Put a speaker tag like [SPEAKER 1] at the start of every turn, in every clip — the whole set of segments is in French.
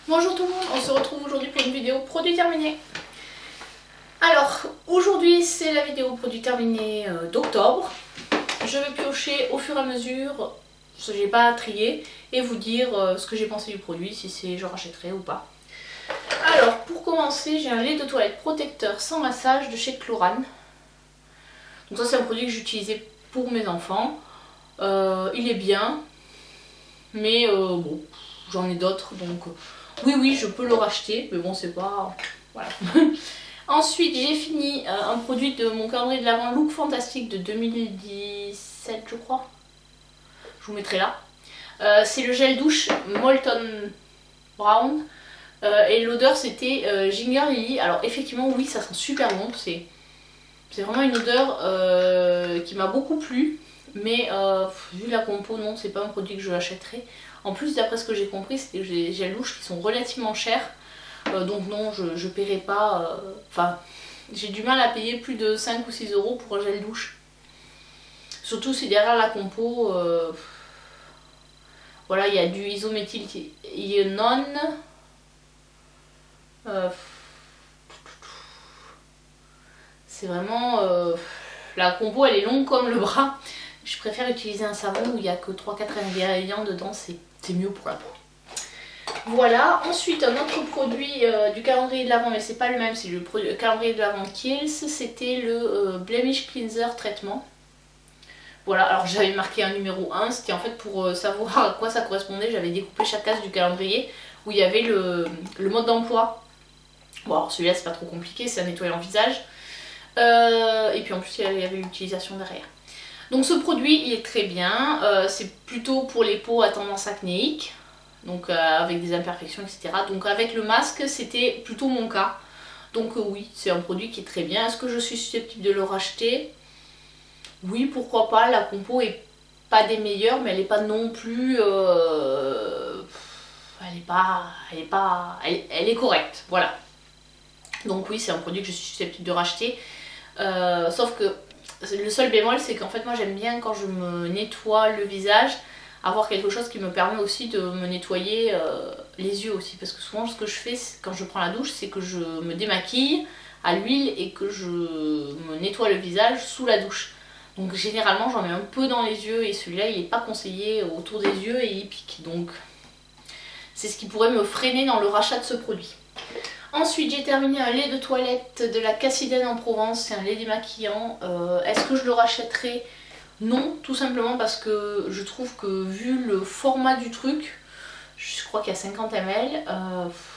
[SPEAKER 1] Bonjour tout le monde, on se retrouve aujourd'hui pour une vidéo produit terminé. Alors, aujourd'hui c'est la vidéo produit terminé d'octobre. Je vais piocher au fur et à mesure ce que j'ai pas trié et vous dire ce que j'ai pensé du produit, si je rachèterai ou pas. Alors, pour commencer, j'ai un lait de toilette protecteur sans massage de chez Chlorane. Donc ça c'est un produit que j'utilisais pour mes enfants. Il est bien, mais bon, j'en ai d'autres donc oui je peux le racheter, mais bon c'est pas... voilà. Ensuite j'ai fini un produit de mon calendrier de l'Avent Look Fantastique de 2017 je crois. Je vous mettrai là. C'est le gel douche Molten Brown et l'odeur c'était Ginger Lily. Alors effectivement oui ça sent super bon, c'est vraiment une odeur qui m'a beaucoup plu. Mais vu la compo, non, c'est pas un produit que je l'achèterai. En plus, d'après ce que j'ai compris, c'est que j'ai des gels douche qui sont relativement chers. Donc non, je paierai pas... Enfin, j'ai du mal à payer plus de 5 ou 6 euros pour un gel douche. Surtout si derrière la compo... voilà, il y a du isométhylionone. C'est vraiment... la compo, elle est longue comme le bras. Je préfère utiliser un savon où il n'y a que 3-4 ingrédients dedans, c'est mieux pour la peau. Voilà, ensuite un autre produit du calendrier de l'Avent, mais c'est pas le même, c'est le calendrier de l'Avent Kiehl's, c'était le Blemish Cleanser Traitement. Voilà, alors j'avais marqué un numéro 1, c'était en fait pour savoir à quoi ça correspondait, j'avais découpé chaque case du calendrier où il y avait le mode d'emploi. Bon alors celui-là c'est pas trop compliqué, c'est un nettoyant visage. Et puis en plus il y avait l'utilisation derrière. Donc ce produit il est très bien, c'est plutôt pour les peaux à tendance acnéique, donc avec des imperfections etc. Donc avec le masque c'était plutôt mon cas, donc oui c'est un produit qui est très bien. Est-ce que je suis susceptible de le racheter? Oui pourquoi pas, la compo est pas des meilleures mais elle est pas non plus... elle est correcte, voilà. Donc oui c'est un produit que je suis susceptible de racheter, sauf que le seul bémol c'est qu'en fait moi j'aime bien quand je me nettoie le visage avoir quelque chose qui me permet aussi de me nettoyer les yeux aussi, parce que souvent ce que je fais quand je prends la douche c'est que je me démaquille à l'huile et que je me nettoie le visage sous la douche. Donc généralement j'en mets un peu dans les yeux et celui-là il n'est pas conseillé autour des yeux et il pique, donc c'est ce qui pourrait me freiner dans le rachat de ce produit. Ensuite j'ai terminé un lait de toilette de la Cassidène en Provence, c'est un lait démaquillant. Est-ce que je le rachèterai? Non, tout simplement parce que je trouve que vu le format du truc, je crois qu'il y a 50 ml,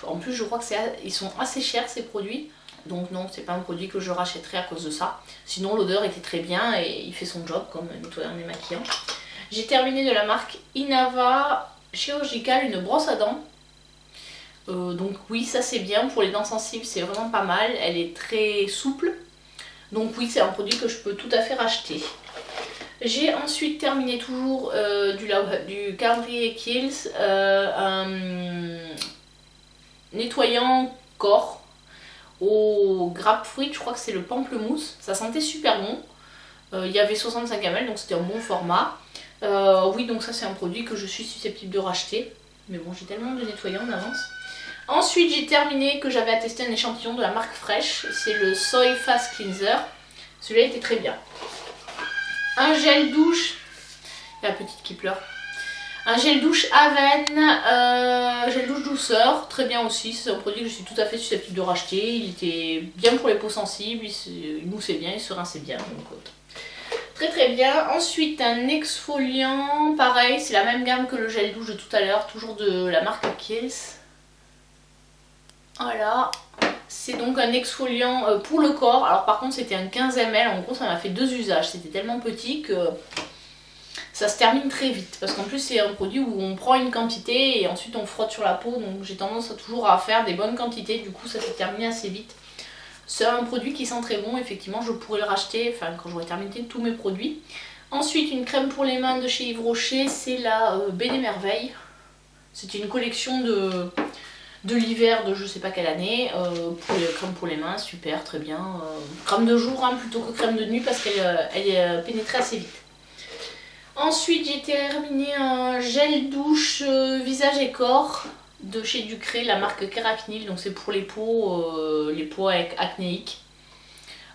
[SPEAKER 1] en plus je crois qu'ils sont assez chers ces produits. Donc non, c'est pas un produit que je rachèterai à cause de ça. Sinon l'odeur était très bien et il fait son job comme nettoyant démaquillant. J'ai terminé de la marque Inava Chirurgical une brosse à dents. Donc oui ça c'est bien, pour les dents sensibles c'est vraiment pas mal, elle est très souple. Donc oui c'est un produit que je peux tout à fait racheter. J'ai ensuite terminé toujours du calendrier Kiehl's un nettoyant corps au grapefruit, je crois que c'est le pamplemousse, ça sentait super bon. Il y avait 65 ml donc c'était un bon format. Oui donc ça c'est un produit que je suis susceptible de racheter, mais bon j'ai tellement de nettoyants en avance. Ensuite j'ai terminé que j'avais attesté un échantillon de la marque Fresh, c'est le Soy Fast Cleanser, celui-là était très bien. Un gel douche, la petite qui pleure, un gel douche Aven, gel douche douceur, très bien aussi, c'est un produit que je suis tout à fait susceptible de racheter, il était bien pour les peaux sensibles, il moussait bien, il se rinçait bien, donc très bien. Ensuite un exfoliant, pareil, c'est la même gamme que le gel douche de tout à l'heure, toujours de la marque Kiehl's. Voilà, c'est donc un exfoliant pour le corps. Alors par contre c'était un 15 ml, en gros ça m'a fait 2 usages. C'était tellement petit que ça se termine très vite. Parce qu'en plus c'est un produit où on prend une quantité et ensuite on frotte sur la peau. Donc j'ai tendance toujours à faire des bonnes quantités, du coup ça s'est terminé assez vite. C'est un produit qui sent très bon, effectivement je pourrais le racheter quand j'aurai terminé tous mes produits. Ensuite une crème pour les mains de chez Yves Rocher, c'est la Baie des Merveilles. C'était une collection de l'hiver de je sais pas quelle année, pour les crèmes pour les mains, super, très bien. Crème de jour hein, plutôt que crème de nuit parce qu'elle pénétrait assez vite. Ensuite j'ai terminé un gel douche visage et corps de chez Ducré, la marque Keratinil, donc c'est pour les peaux acnéiques.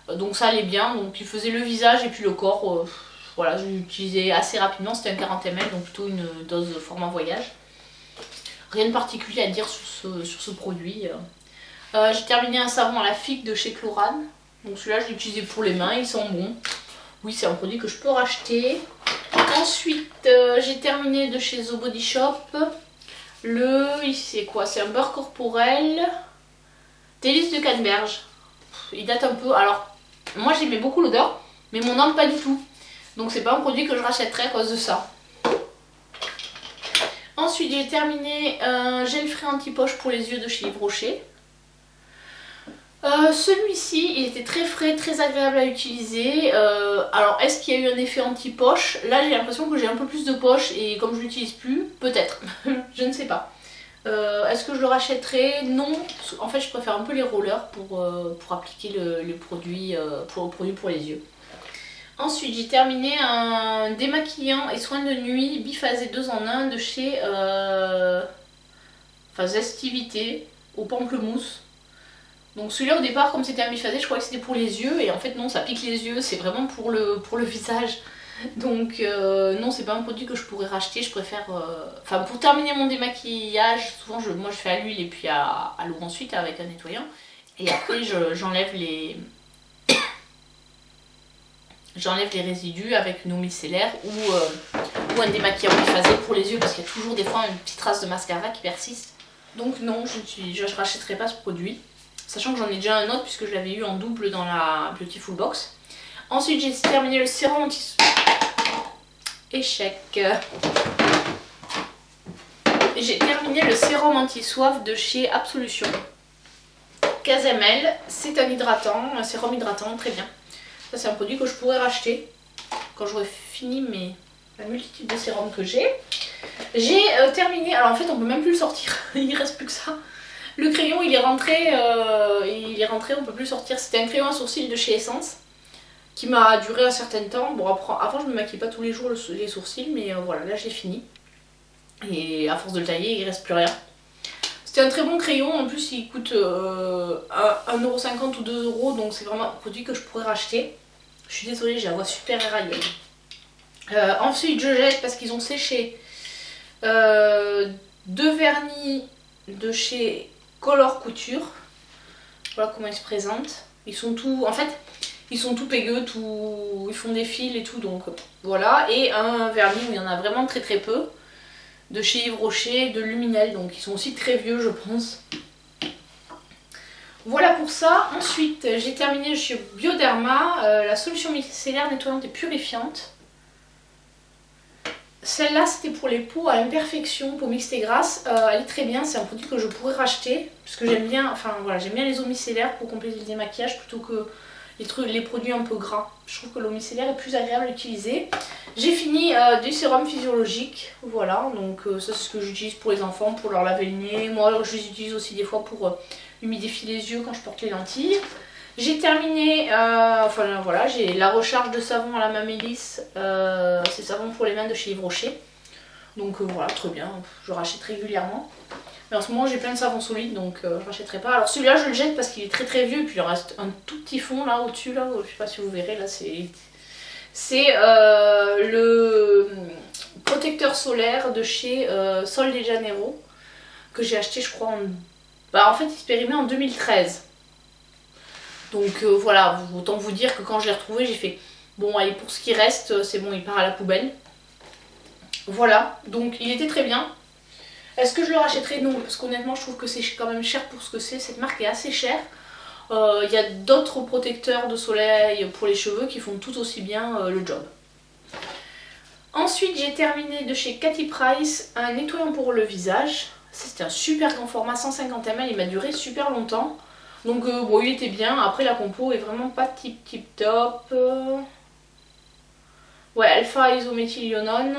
[SPEAKER 1] Donc ça allait bien, donc il faisait le visage et puis le corps, voilà, je l'utilisais assez rapidement, c'était un 40 ml, donc plutôt une dose format voyage. Rien de particulier à dire sur ce produit. J'ai terminé un savon à la figue de chez Chlorane, donc celui-là je l'ai utilisé pour les mains, il sent bon. Oui, c'est un produit que je peux racheter. Ensuite, j'ai terminé de chez The Body Shop. C'est quoi? C'est un beurre corporel délice de canneberge. Il date un peu. Alors, moi j'aimais beaucoup l'odeur, mais mon homme pas du tout. Donc c'est pas un produit que je rachèterais à cause de ça. Ensuite, j'ai terminé un gel frais anti-poche pour les yeux de chez Yves Rocher. Celui-ci, il était très frais, très agréable à utiliser. Alors, est-ce qu'il y a eu un effet anti-poche? Là, j'ai l'impression que j'ai un peu plus de poche et comme je l'utilise plus, peut-être. Je ne sais pas. Est-ce que je le rachèterai? Non. En fait, je préfère un peu les rollers pour appliquer le produit, pour les yeux. Ensuite, j'ai terminé un démaquillant et soin de nuit biphasé 2 en 1 de chez Zestivité au pamplemousse. Donc celui-là au départ, comme c'était un biphasé, je croyais que c'était pour les yeux et en fait non, ça pique les yeux, c'est vraiment pour le visage. Donc non, c'est pas un produit que je pourrais racheter, je préfère... Enfin pour terminer mon démaquillage, souvent moi je fais à l'huile et puis à l'eau ensuite avec un nettoyant. Et après j'enlève les résidus avec une eau micellaire ou un démaquillant biphasé pour les yeux parce qu'il y a toujours des fois une petite trace de mascara qui persiste. Donc non, je rachèterai pas ce produit. Sachant que j'en ai déjà un autre puisque je l'avais eu en double dans la Beautiful Box. Ensuite j'ai terminé le sérum anti... Échec. J'ai terminé le sérum anti-soif de chez Absolution. 15 ml, c'est un sérum hydratant, très bien. Ça c'est un produit que je pourrais racheter quand j'aurai fini la multitude de sérums que j'ai. J'ai terminé, alors en fait on peut même plus le sortir, il reste plus que ça. Le crayon il est rentré, on peut plus sortir. C'était un crayon à sourcils de chez Essence qui m'a duré un certain temps. Bon avant je me maquille pas tous les jours les sourcils, mais voilà, là j'ai fini. Et à force de le tailler il reste plus rien. C'était un très bon crayon, en plus il coûte 1,50€ ou 2€, donc c'est vraiment un produit que je pourrais racheter. Je suis désolée, j'ai la voix super éraillée. Ensuite je jette parce qu'ils ont séché 2 vernis de chez Color Couture. Voilà comment ils se présentent. Ils sont tout pégueux, ils font des fils et tout, donc voilà. Et un vernis où il y en a vraiment très très peu, de chez Yves Rocher, de Luminel, donc ils sont aussi très vieux je pense. Voilà pour ça. Ensuite j'ai terminé chez Bioderma la solution micellaire nettoyante et purifiante. Celle-là c'était pour les peaux à imperfection, peau mixte et grasse, elle est très bien, c'est un produit que je pourrais racheter parce que j'aime bien, j'aime bien les eaux micellaires pour compléter le démaquillage plutôt que les produits un peu gras. Je trouve que l'eau micellaire est plus agréable à utiliser. J'ai fini du sérum physiologique, voilà, donc ça c'est ce que j'utilise pour les enfants, pour leur laver le nez. Moi je les utilise aussi des fois pour humidifier les yeux quand je porte les lentilles. J'ai terminé, voilà, j'ai la recharge de savon à la Mamélis, c'est savon pour les mains de chez Yves Rocher. Donc voilà, très bien, je rachète régulièrement. Mais en ce moment j'ai plein de savons solides, donc je rachèterai pas. Alors celui-là je le jette parce qu'il est très très vieux, et puis il en reste un tout petit fond là au-dessus, là, je sais pas si vous verrez, là c'est le protecteur solaire de chez Sol de Janeiro, que j'ai acheté je crois en fait il se périmait en 2013. Donc voilà, autant vous dire que quand je l'ai retrouvé, j'ai fait bon allez, pour ce qui reste, c'est bon, il part à la poubelle. Voilà, donc il était très bien. Est-ce que je le rachèterai? Non, parce qu'honnêtement je trouve que c'est quand même cher pour ce que c'est. Cette marque est assez chère. Il y a d'autres protecteurs de soleil pour les cheveux qui font tout aussi bien le job. Ensuite j'ai terminé de chez Cathy Price un nettoyant pour le visage. C'était un super grand format, 150 ml, il m'a duré super longtemps. Donc bon, il était bien. Après la compo est vraiment pas tip top. Ouais, alpha isométhylionone,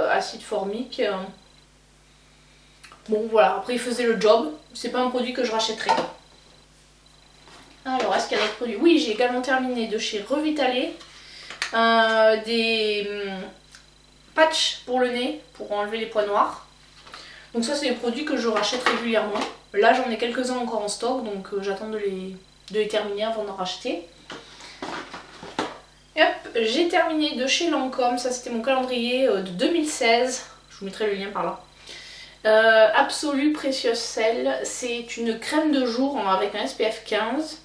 [SPEAKER 1] acide formique. Bon voilà, après il faisait le job. C'est pas un produit que je rachèterais. Alors est-ce qu'il y a d'autres produits? Oui, j'ai également terminé de chez Revitale des patchs pour le nez, pour enlever les points noirs. Donc ça c'est des produits que je rachète régulièrement. Là j'en ai quelques-uns encore en stock, donc j'attends de les terminer avant d'en racheter. Et hop, j'ai terminé de chez Lancôme, ça c'était mon calendrier de 2016, je vous mettrai le lien par là. Absolu Precious Cell, c'est une crème de jour avec un SPF 15.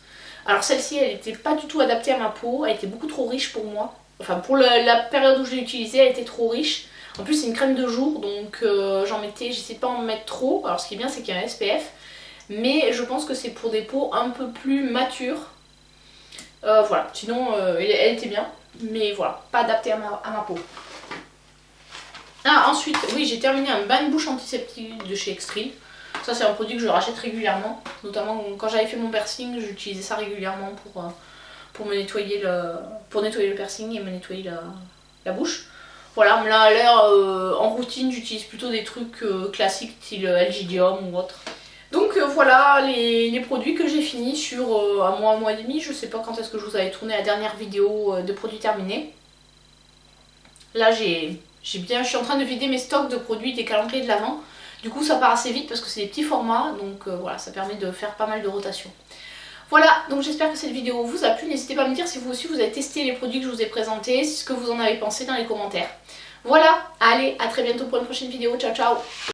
[SPEAKER 1] Alors celle-ci elle n'était pas du tout adaptée à ma peau, elle était beaucoup trop riche pour moi. Enfin pour la période où je l'ai utilisée, elle était trop riche. En plus c'est une crème de jour, donc j'essaie de pas en mettre trop. Alors ce qui est bien c'est qu'il y a un SPF, mais je pense que c'est pour des peaux un peu plus matures. Voilà, sinon elle était bien, mais voilà, pas adaptée à ma peau. Ah, ensuite, oui, j'ai terminé un bain de bouche antiseptique de chez Extril. Ça, c'est un produit que je rachète régulièrement. Notamment quand j'avais fait mon piercing, j'utilisais ça régulièrement pour nettoyer le piercing et me nettoyer la bouche. Voilà, là, à l'heure, en routine, j'utilise plutôt des trucs classiques, style Elgidium ou autre. Donc voilà les produits que j'ai finis sur un mois et demi. Je sais pas quand est-ce que je vous avais tourné la dernière vidéo de produits terminés. Là je suis en train de vider mes stocks de produits des calendriers de l'Avent. Du coup ça part assez vite parce que c'est des petits formats, donc voilà, ça permet de faire pas mal de rotation. Voilà, donc j'espère que cette vidéo vous a plu. N'hésitez pas à me dire si vous aussi vous avez testé les produits que je vous ai présentés, ce que vous en avez pensé dans les commentaires. Voilà, allez, à très bientôt pour une prochaine vidéo. Ciao ciao.